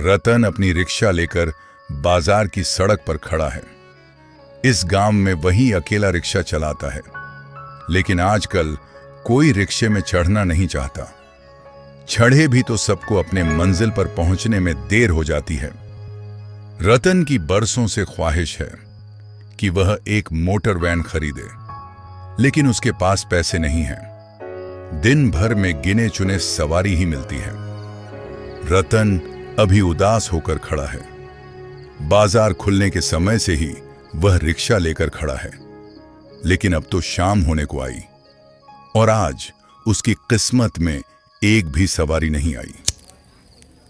रतन अपनी रिक्शा लेकर बाजार की सड़क पर खड़ा है। इस गांव में वही अकेला रिक्शा चलाता है, लेकिन आजकल कोई रिक्शे में चढ़ना नहीं चाहता। चढ़े भी तो सबको अपने मंजिल पर पहुंचने में देर हो जाती है। रतन की बरसों से ख्वाहिश है कि वह एक मोटर वैन खरीदे, लेकिन उसके पास पैसे नहीं हैं। दिन भर में गिने चुने सवारी ही मिलती है। रतन अभी उदास होकर खड़ा है। बाजार खुलने के समय से ही वह रिक्शा लेकर खड़ा है, लेकिन अब तो शाम होने को आई और आज उसकी किस्मत में एक भी सवारी नहीं आई।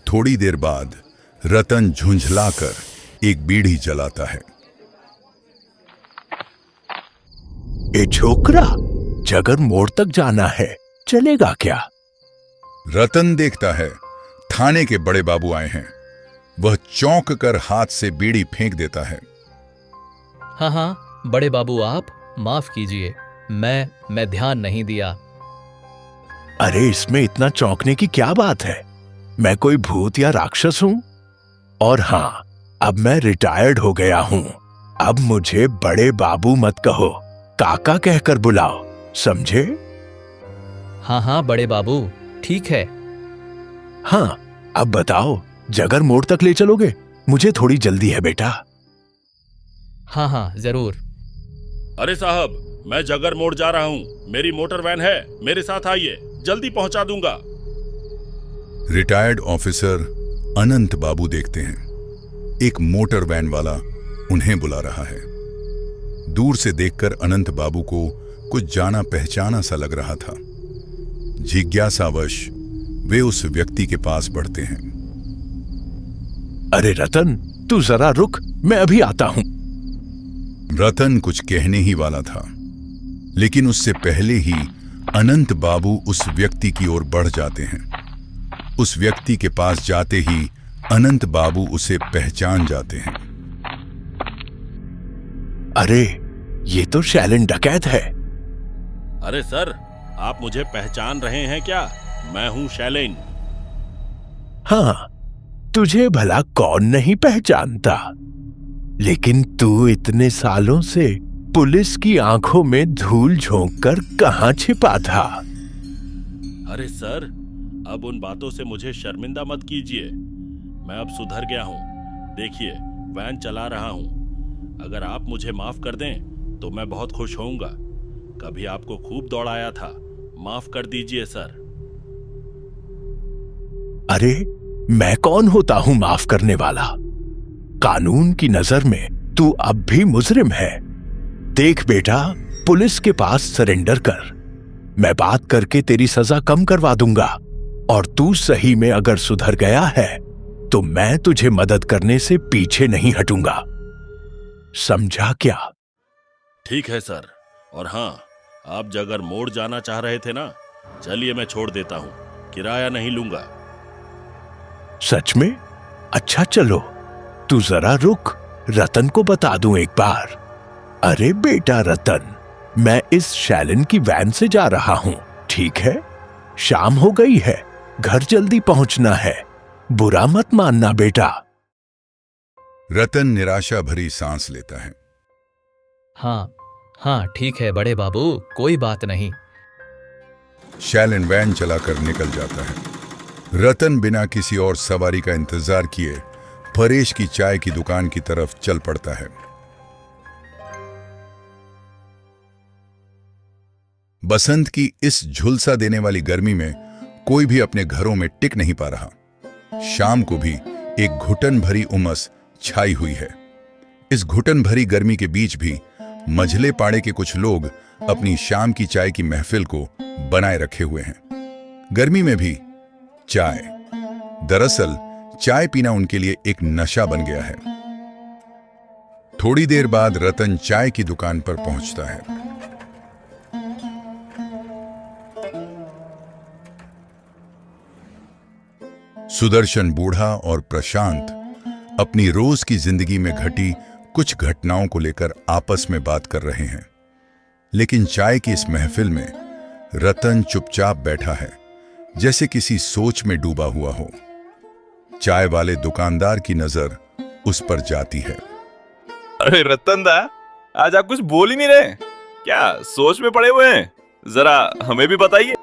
थोड़ी देर बाद रतन झुंझलाकर एक बीड़ी जलाता है। ए छोकरा, जगर मोड़ तक जाना है, चलेगा क्या? रतन देखता है थाने के बड़े बाबू आए हैं। वह चौंक कर हाथ से बीड़ी फेंक देता है। हाँ, बड़े बाबू आप माफ कीजिए, मैं ध्यान नहीं दिया। अरे इसमें इतना चौंकने की क्या बात है? मैं कोई भूत या राक्षस हूं? और हाँ, अब मैं रिटायर्ड हो गया हूं। अब मुझे बड़े बाबू मत कहो, काका कहकर बुलाओ, समझे? हाँ बड़े बाबू, ठीक है। हाँ, अब बताओ, जगर मोड़ तक ले चलोगे? मुझे थोड़ी जल्दी है बेटा। हाँ जरूर। अरे साहब, मैं जगर मोड़ जा रहा हूँ, मेरी मोटर वैन है, मेरे साथ आइए, जल्दी पहुंचा दूंगा। रिटायर्ड ऑफिसर अनंत बाबू देखते हैं एक मोटर वैन वाला उन्हें बुला रहा है। दूर से देखकर अनंत बाबू को कुछ जाना पहचाना सा लग रहा था। जिज्ञासावश वे उस व्यक्ति के पास बढ़ते हैं। अरे रतन, तू जरा रुक, मैं अभी आता हूं। रतन कुछ कहने ही वाला था, लेकिन उससे पहले ही अनंत बाबू उस व्यक्ति की ओर बढ़ जाते हैं। उस व्यक्ति के पास जाते ही अनंत बाबू उसे पहचान जाते हैं। अरे ये तो शैलेन डकैत है। अरे सर, आप मुझे पहचान रहे हैं क्या? मैं हूं शैलेन। हाँ, तुझे भला कौन नहीं पहचानता, लेकिन तू इतने सालों से पुलिस की आंखों में धूल झोंक कर कहां छिपा था? अरे सर, अब उन बातों से मुझे शर्मिंदा मत कीजिए। मैं अब सुधर गया हूं। देखिए, वैन चला रहा हूं। अगर आप मुझे माफ कर दें तो मैं बहुत खुश होऊंगा। कभी आपको खूब दौड़ाया था, माफ कर दीजिए सर। अरे मैं कौन होता हूं माफ करने वाला? कानून की नजर में तू अब भी मुजरिम है। देख बेटा, पुलिस के पास सरेंडर कर। मैं बात करके तेरी सजा कम करवा दूंगा, और तू सही में अगर सुधर गया है तो मैं तुझे मदद करने से पीछे नहीं हटूंगा। समझा क्या? ठीक है सर। और हाँ, आप जगर मोड़ जाना चाह रहे थे ना? चलिए मैं छोड़ देता हूं, किराया नहीं लूंगा। सच में? अच्छा चलो, तू जरा रुक, रतन को बता दूं एक बार। अरे बेटा रतन, मैं इस शैलेन की वैन से जा रहा हूं, ठीक है? शाम हो गई है, घर जल्दी पहुंचना है, बुरा मत मानना बेटा। रतन निराशा भरी सांस लेता है। हाँ ठीक है बड़े बाबू, कोई बात नहीं। शैलेन वैन चलाकर निकल जाता है। रतन बिना किसी और सवारी का इंतजार किए परेश की चाय की दुकान की तरफ चल पड़ता है। बसंत की इस झुलसा देने वाली गर्मी में कोई भी अपने घरों में टिक नहीं पा रहा। शाम को भी एक घुटन भरी उमस छाई हुई है। इस घुटन भरी गर्मी के बीच भी मझले पाड़े के कुछ लोग अपनी शाम की चाय की महफिल को बनाए रखे हुए हैं। गर्मी में भी चाय। दरअसल चाय पीना उनके लिए एक नशा बन गया है। थोड़ी देर बाद रतन चाय की दुकान पर पहुंचता है। सुदर्शन बूढ़ा और प्रशांत अपनी रोज की जिंदगी में घटी कुछ घटनाओं को लेकर आपस में बात कर रहे हैं, लेकिन चाय की इस महफिल में रतन चुपचाप बैठा है, जैसे किसी सोच में डूबा हुआ हो। चाय वाले दुकानदार की नजर उस पर जाती है। अरे रतन दा, आज आप कुछ बोल ही नहीं रहे, क्या सोच में पड़े हुए हैं? जरा हमें भी बताइए।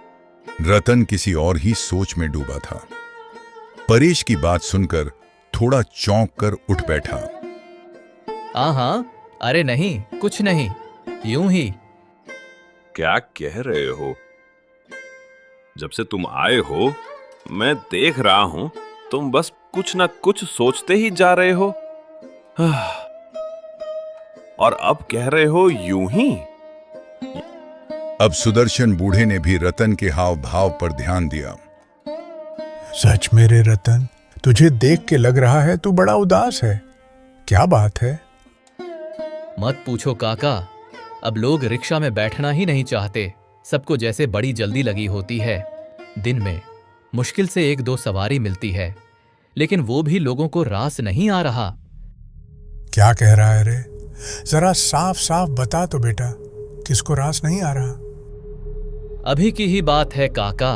रतन किसी और ही सोच में डूबा था। परेश की बात सुनकर थोड़ा चौंक कर उठ बैठा। हाँ, अरे नहीं, कुछ नहीं, यूं ही। क्या कह रहे हो? जब से तुम आए हो मैं देख रहा हूं तुम बस कुछ ना कुछ सोचते ही जा रहे हो। और अब कह रहे हो यूं ही। अब सुदर्शन बूढ़े ने भी रतन के हाव भाव पर ध्यान दिया। सच मेरे रतन, तुझे देख के लग रहा है तू बड़ा उदास है। क्या बात है? मत पूछो काका, अब लोग रिक्शा में बैठना ही नहीं चाहते। सबको जैसे बड़ी जल्दी लगी होती है। दिन में मुश्किल से 1-2 सवारी मिलती है, लेकिन वो भी लोगों को रास नहीं आ रहा। क्या कह रहा है रे? जरा साफ साफ बता तो बेटा, किसको रास नहीं आ रहा? अभी की ही बात है काका।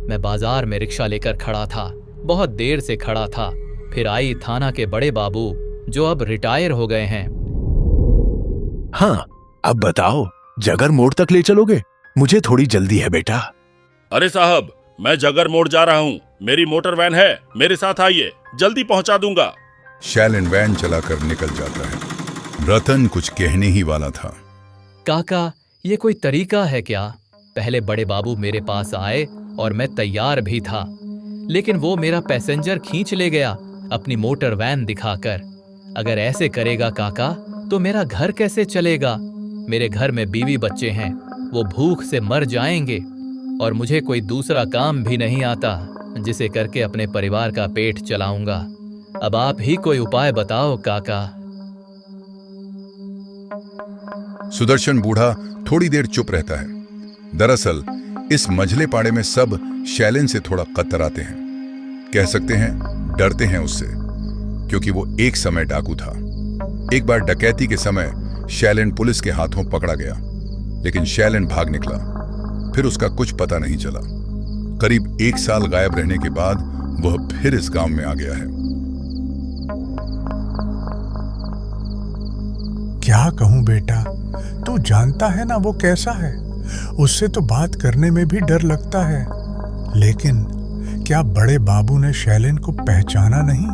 मैं बाजार में रिक्शा लेकर खड़ा था, बहुत देर से खड़ा था। फिर आई थाना के बड़े बाबू, जो अब रिटायर हो गए हैं। हाँ, अब बताओ, जगर मोड़ तक ले चलोगे? मुझे थोड़ी जल्दी है बेटा। अरे साहब, मैं जगर मोड़ जा रहा हूँ, मेरी मोटर वैन है, मेरे साथ आइए, जल्दी पहुंचा दूंगा। शैलेन वैन चलाकर निकल जाता है। रतन कुछ कहने ही वाला था। काका, ये कोई तरीका है क्या? पहले बड़े बाबू मेरे पास आए और मैं तैयार भी था, लेकिन वो मेरा पैसेंजर खींच ले गया अपनी मोटर वैन दिखाकर। अगर ऐसे करेगा काका, तो मेरा घर कैसे चलेगा? मेरे घर में बीवी बच्चे हैं, वो भूख से मर जाएंगे। और मुझे कोई दूसरा काम भी नहीं आता जिसे करके अपने परिवार का पेट चलाऊंगा। अब आप ही कोई उपाय बताओ काका। सुदर्शन बूढ़ा थोड़ी देर चुप रहता है। दरअसल इस मझले पाड़े में सब शैलेन से थोड़ा कतराते हैं, कह सकते हैं डरते हैं उससे, क्योंकि वो एक समय डाकू था। एक बार डकैती के समय शैलेन पुलिस के हाथों पकड़ा गया, लेकिन शैलेन भाग निकला। फिर उसका कुछ पता नहीं चला। करीब 1 साल गायब रहने के बाद वह फिर इस गांव में आ गया है। क्या कहूं बेटा, तू जानता है ना वो कैसा है। उससे तो बात करने में भी डर लगता है। लेकिन क्या बड़े बाबू ने शैलेन को पहचाना नहीं?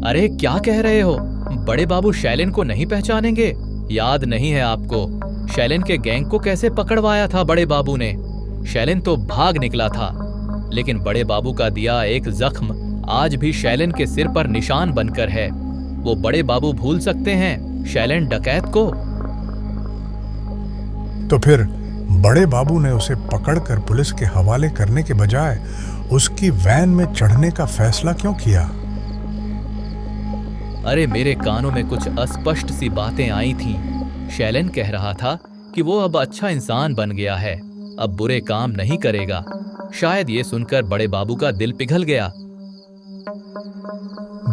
अरे क्या कह रहे हो? बड़े बाबू शैलेन को नहीं पहचानेंगे? याद नहीं है आपको शैलेन के गैंग को कैसे पकड़वाया था बड़े बाबू ने? शैलेन तो भाग निकला था, लेकिन बड़े बाबू का दिया एक जख्म आज भी शैलेन के सिर पर निशान बनकर है। वो बड़े बाबू भूल सकते हैं शैलेन डकैत को? तो फिर बड़े बाबू ने उसे पकड़कर पुलिस के हवाले करने के बजाय उसकी वैन में चढ़ने का फैसला क्यों किया? अरे मेरे कानों में कुछ अस्पष्ट सी बातें आई थीं। शैलेन कह रहा था कि वो अब अच्छा इंसान बन गया है, अब बुरे काम नहीं करेगा। शायद ये सुनकर बड़े बाबू का दिल पिघल गया।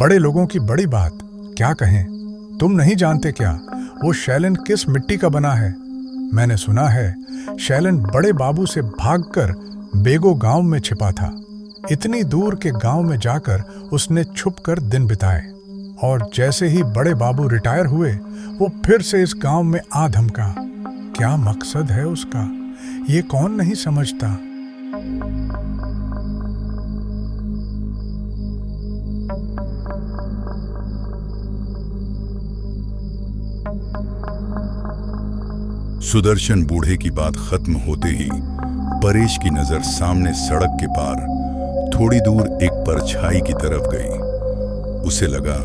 बड़े लोगों की बड़ी बात, क्या कहें। तुम नहीं जानते क्या वो शैलेन किस मिट्टी का बना है? मैंने सुना है शैलेन बड़े बाबू से भागकर बेगो गांव में छिपा था। इतनी दूर के गांव में जाकर उसने छुपकर दिन बिताए, और जैसे ही बड़े बाबू रिटायर हुए वो फिर से इस गांव में आ धमका। क्या मकसद है उसका, ये कौन नहीं समझता। सुदर्शन बूढ़े की बात खत्म होते ही परेश की नजर सामने सड़क के पार थोड़ी दूर एक परछाई की तरफ गई। उसे लगा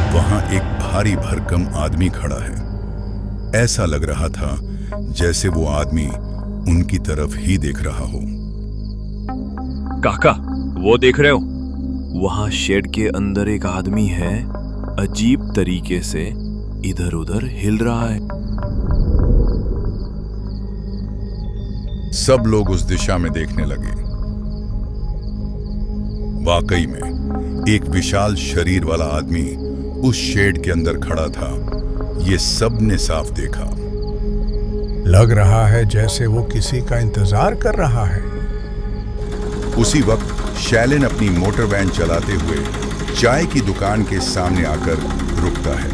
वहां एक भारी भरकम आदमी खड़ा है। ऐसा लग रहा था जैसे वो आदमी उनकी तरफ ही देख रहा हो। काका, वो देख रहे हो? वहां शेड के अंदर एक आदमी है, अजीब तरीके से इधर उधर हिल रहा है। सब लोग उस दिशा में देखने लगे। वाकई में एक विशाल शरीर वाला आदमी उस शेड के अंदर खड़ा था। ये सबने साफ देखा। लग रहा है जैसे वो किसी का इंतजार कर रहा है। उसी वक्त शैलेन अपनी मोटर वैन चलाते हुए चाय की दुकान के सामने आकर रुकता है।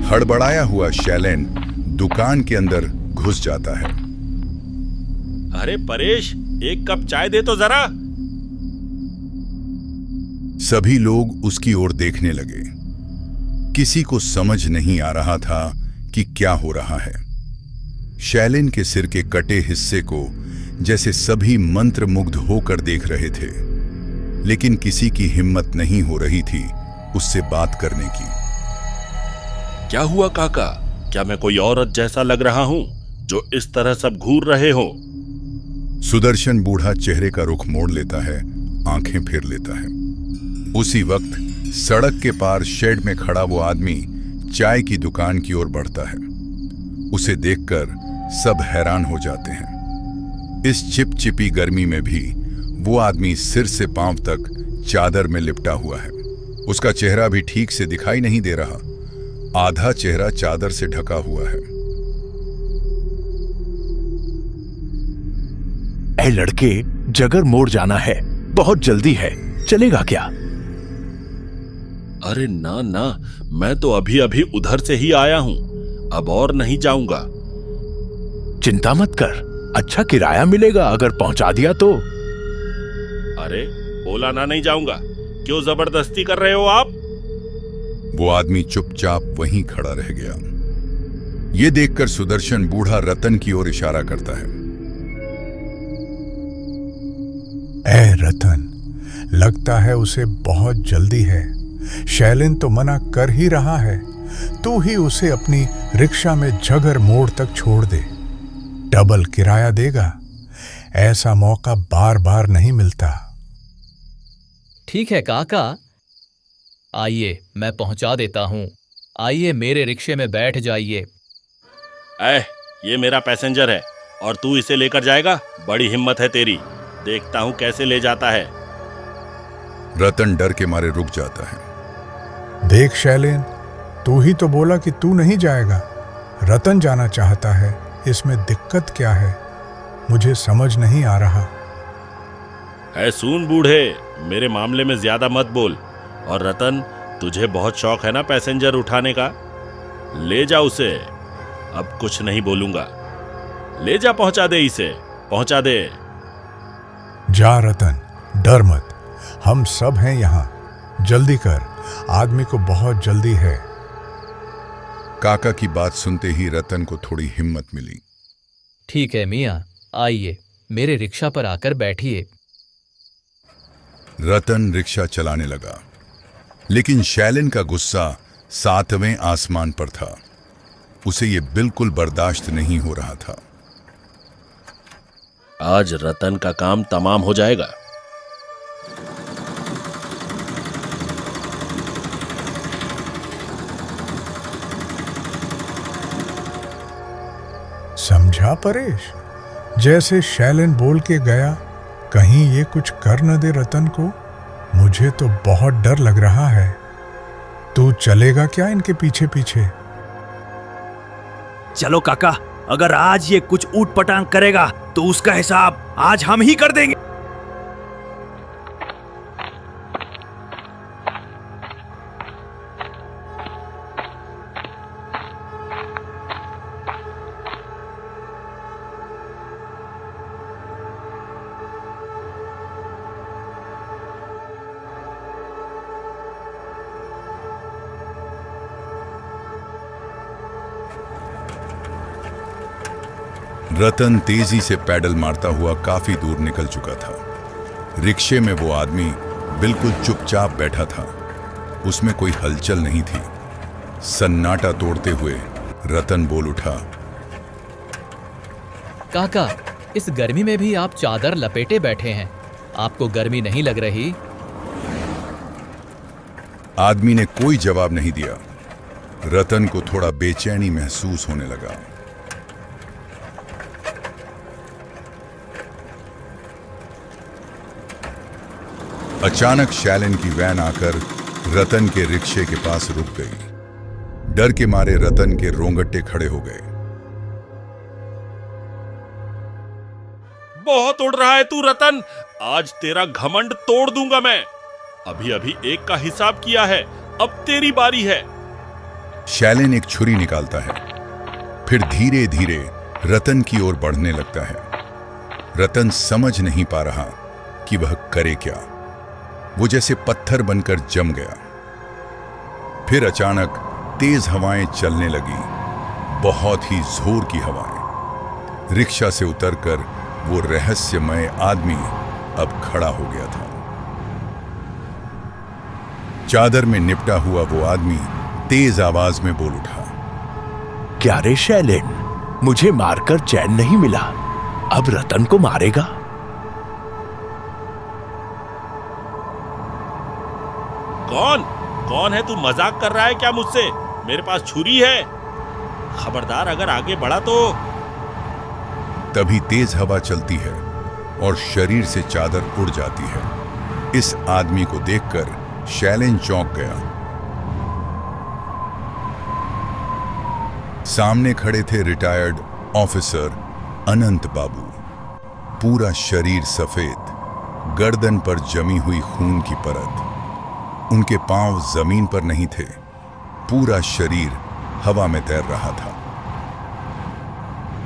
हड़बड़ाया हुआ शैलेन दुकान के अंदर घुस जाता है। अरे परेश, एक कप चाय दे तो जरा। सभी लोग उसकी ओर देखने लगे। किसी को समझ नहीं आ रहा था कि क्या हो रहा है। शैलेन के सिर के कटे हिस्से को जैसे सभी मंत्रमुग्ध होकर देख रहे थे, लेकिन किसी की हिम्मत नहीं हो रही थी उससे बात करने की। क्या हुआ काका? क्या मैं कोई औरत जैसा लग रहा हूं जो इस तरह सब घूर रहे हो? सुदर्शन बूढ़ा चेहरे का रुख मोड़ लेता है, आंखें फेर लेता है। उसी वक्त सड़क के पार शेड में खड़ा वो आदमी चाय की दुकान की ओर बढ़ता है। उसे देखकर सब हैरान हो जाते हैं। इस चिपचिपी गर्मी में भी वो आदमी सिर से पांव तक चादर में लिपटा हुआ है। उसका चेहरा भी ठीक से दिखाई नहीं दे रहा, आधा चेहरा चादर से ढका हुआ है। ए लड़के, जगर मोड़ जाना है, बहुत जल्दी है, चलेगा क्या? अरे ना ना, मैं तो अभी अभी उधर से ही आया हूं, अब और नहीं जाऊंगा। चिंता मत कर, अच्छा किराया मिलेगा अगर पहुंचा दिया तो। अरे बोला ना नहीं जाऊंगा, क्यों जबरदस्ती कर रहे हो आप? वो आदमी चुपचाप वहीं खड़ा रह गया। ये देखकर सुदर्शन बूढ़ा रतन की ओर इशारा करता है। ए रतन, लगता है उसे बहुत जल्दी है। शैलेन तो मना कर ही रहा है, तू ही उसे अपनी रिक्शा में जगर मोड़ तक छोड़ दे। डबल किराया देगा, ऐसा मौका बार बार नहीं मिलता। ठीक है काका, आइए मैं पहुंचा देता हूं। आइए मेरे रिक्शे में बैठ जाइए। ये मेरा पैसेंजर है और तू इसे लेकर जाएगा? बड़ी हिम्मत है तेरी, देखता हूं कैसे ले जाता है। रतन डर के मारे रुक जाता है। देख शैलेन, तू ही तो बोला कि तू नहीं जाएगा। रतन जाना चाहता है, इसमें दिक्कत क्या है? मुझे समझ नहीं आ रहा। सुन बूढ़े, मेरे मामले में ज्यादा मत बोल। और रतन, तुझे बहुत शौक है ना पैसेंजर उठाने का, ले जा उसे। अब कुछ नहीं बोलूंगा, ले जा, पहुंचा दे इसे, पहुंचा दे। जा रतन, डर मत, हम सब हैं यहाँ। जल्दी कर, आदमी को बहुत जल्दी है। काका की बात सुनते ही रतन को थोड़ी हिम्मत मिली। ठीक है मियाँ, आइए मेरे रिक्शा पर आकर बैठिए। रतन रिक्शा चलाने लगा, लेकिन शैलेन का गुस्सा 7वें आसमान पर था। उसे ये बिल्कुल बर्दाश्त नहीं हो रहा था। आज रतन का काम तमाम हो जाएगा। समझा परेश, जैसे शैलेन बोल के गया, कहीं ये कुछ कर न दे रतन को। मुझे तो बहुत डर लग रहा है। तू चलेगा क्या इनके पीछे पीछे? चलो काका, अगर आज ये कुछ ऊट पटांग करेगा तो उसका हिसाब आज हम ही कर देंगे। रतन तेजी से पैडल मारता हुआ काफी दूर निकल चुका था। रिक्शे में वो आदमी बिल्कुल चुपचाप बैठा था, उसमें कोई हलचल नहीं थी। सन्नाटा तोड़ते हुए रतन बोल उठा। काका, इस गर्मी में भी आप चादर लपेटे बैठे हैं, आपको गर्मी नहीं लग रही? आदमी ने कोई जवाब नहीं दिया। रतन को थोड़ा बेचैनी महसूस होने लगा। अचानक शैलेन की वैन आकर रतन के रिक्शे के पास रुक गई। डर के मारे रतन के रोंगटे खड़े हो गए। बहुत उड़ रहा है तू रतन। आज तेरा घमंड तोड़ दूंगा मैं। अभी अभी एक का हिसाब किया है, अब तेरी बारी है। शैलेन एक छुरी निकालता है, फिर धीरे धीरे रतन की ओर बढ़ने लगता है। रतन समझ नहीं पा रहा कि वह करे क्या। वो जैसे पत्थर बनकर जम गया। फिर अचानक तेज हवाएं चलने लगी, बहुत ही जोर की हवाएं। रिक्शा से उतरकर वो रहस्यमय आदमी अब खड़ा हो गया था। चादर में निपटा हुआ वो आदमी तेज आवाज में बोल उठा, क्या रे शैलेन, मुझे मारकर चैन नहीं मिला, अब रतन को मारेगा? कौन है तू? मजाक कर रहा है क्या मुझसे? मेरे पास छुरी है, खबरदार अगर आगे बढ़ा तो। तभी तेज हवा चलती है और शरीर से चादर उड़ जाती है। इस आदमी को देखकर शैलेन चौंक गया। सामने खड़े थे रिटायर्ड ऑफिसर अनंत बाबू। पूरा शरीर सफेद, गर्दन पर जमी हुई खून की परत। उनके पांव जमीन पर नहीं थे, पूरा शरीर हवा में तैर रहा था।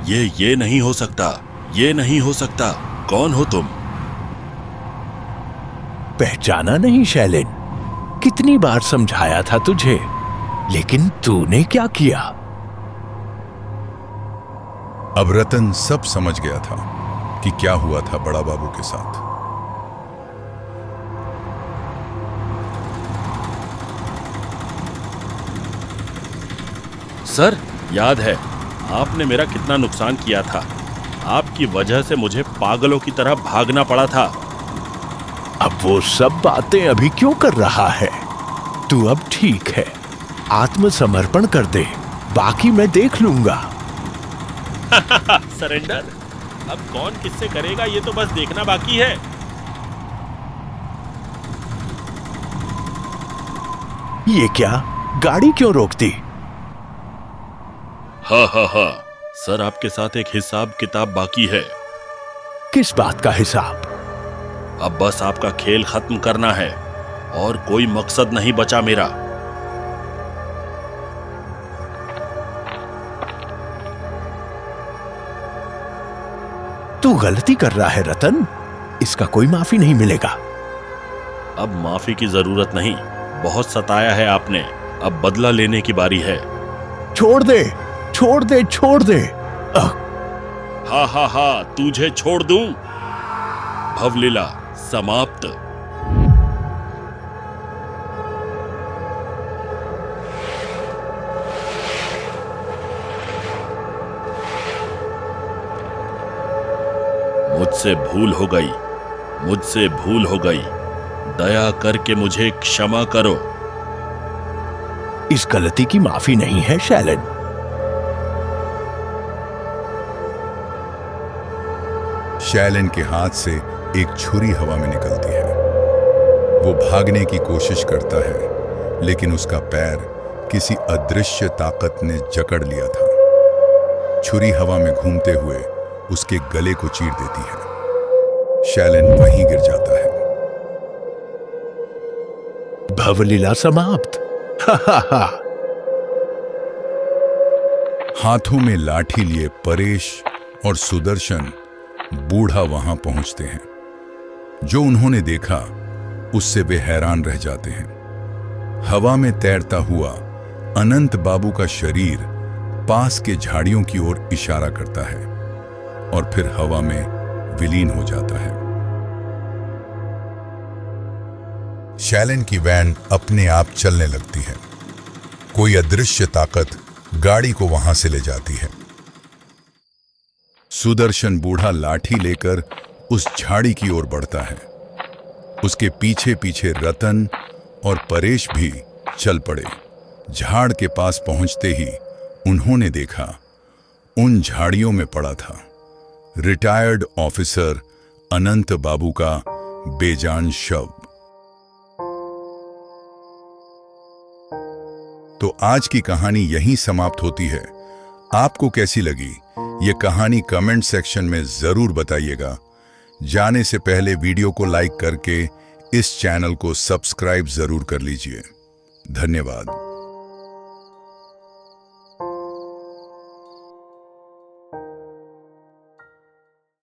ये नहीं हो सकता, ये नहीं हो सकता। कौन हो तुम? पहचाना नहीं शैलेन? कितनी बार समझाया था तुझे, लेकिन तूने क्या किया? अब रतन सब समझ गया था कि क्या हुआ था बड़ा बाबू के साथ। सर, याद है आपने मेरा कितना नुकसान किया था। आपकी वजह से मुझे पागलों की तरह भागना पड़ा था। अब वो सब बातें अभी क्यों कर रहा है? तू अब ठीक है, आत्मसमर्पण कर दे, बाकी मैं देख लूंगा। सरेंडर? अब कौन किससे करेगा ये तो बस देखना बाकी है। ये क्या, गाड़ी क्यों रोक दी? हा, सर आपके साथ एक हिसाब किताब बाकी है। किस बात का हिसाब? अब बस आपका खेल खत्म करना है और कोई मकसद नहीं बचा मेरा। तू गलती कर रहा है रतन, इसका कोई माफी नहीं मिलेगा। अब माफी की जरूरत नहीं, बहुत सताया है आपने, अब बदला लेने की बारी है। छोड़ दे, छोड़ दे, छोड़ दे। हा, तुझे छोड़ दूं? भवलीला समाप्त। मुझसे भूल हो गई, मुझसे भूल हो गई। दया करके मुझे क्षमा करो। इस गलती की माफी नहीं है शैलेन। शैलेन के हाथ से एक छुरी हवा में निकलती है। वो भागने की कोशिश करता है, लेकिन उसका पैर किसी अदृश्य ताकत ने जकड़ लिया था। छुरी हवा में घूमते हुए उसके गले को चीर देती है। शैलेन वहीं गिर जाता है। भवलीला समाप्त। हा। हाथों में लाठी लिए परेश और सुदर्शन बूढ़ा वहां पहुंचते हैं। जो उन्होंने देखा उससे वे हैरान रह जाते हैं। हवा में तैरता हुआ अनंत बाबू का शरीर पास के झाड़ियों की ओर इशारा करता है और फिर हवा में विलीन हो जाता है। शैलेन की वैन अपने आप चलने लगती है। कोई अदृश्य ताकत गाड़ी को वहां से ले जाती है। सुदर्शन बूढ़ा लाठी लेकर उस झाड़ी की ओर बढ़ता है। उसके पीछे पीछे रतन और परेश भी चल पड़े। झाड़ के पास पहुंचते ही उन्होंने देखा उन झाड़ियों में पड़ा था रिटायर्ड ऑफिसर अनंत बाबू का बेजान शव। तो आज की कहानी यहीं समाप्त होती है। आपको कैसी लगी ये कहानी कमेंट सेक्शन में जरूर बताइएगा। जाने से पहले वीडियो को लाइक करके इस चैनल को सब्सक्राइब जरूर कर लीजिए। धन्यवाद।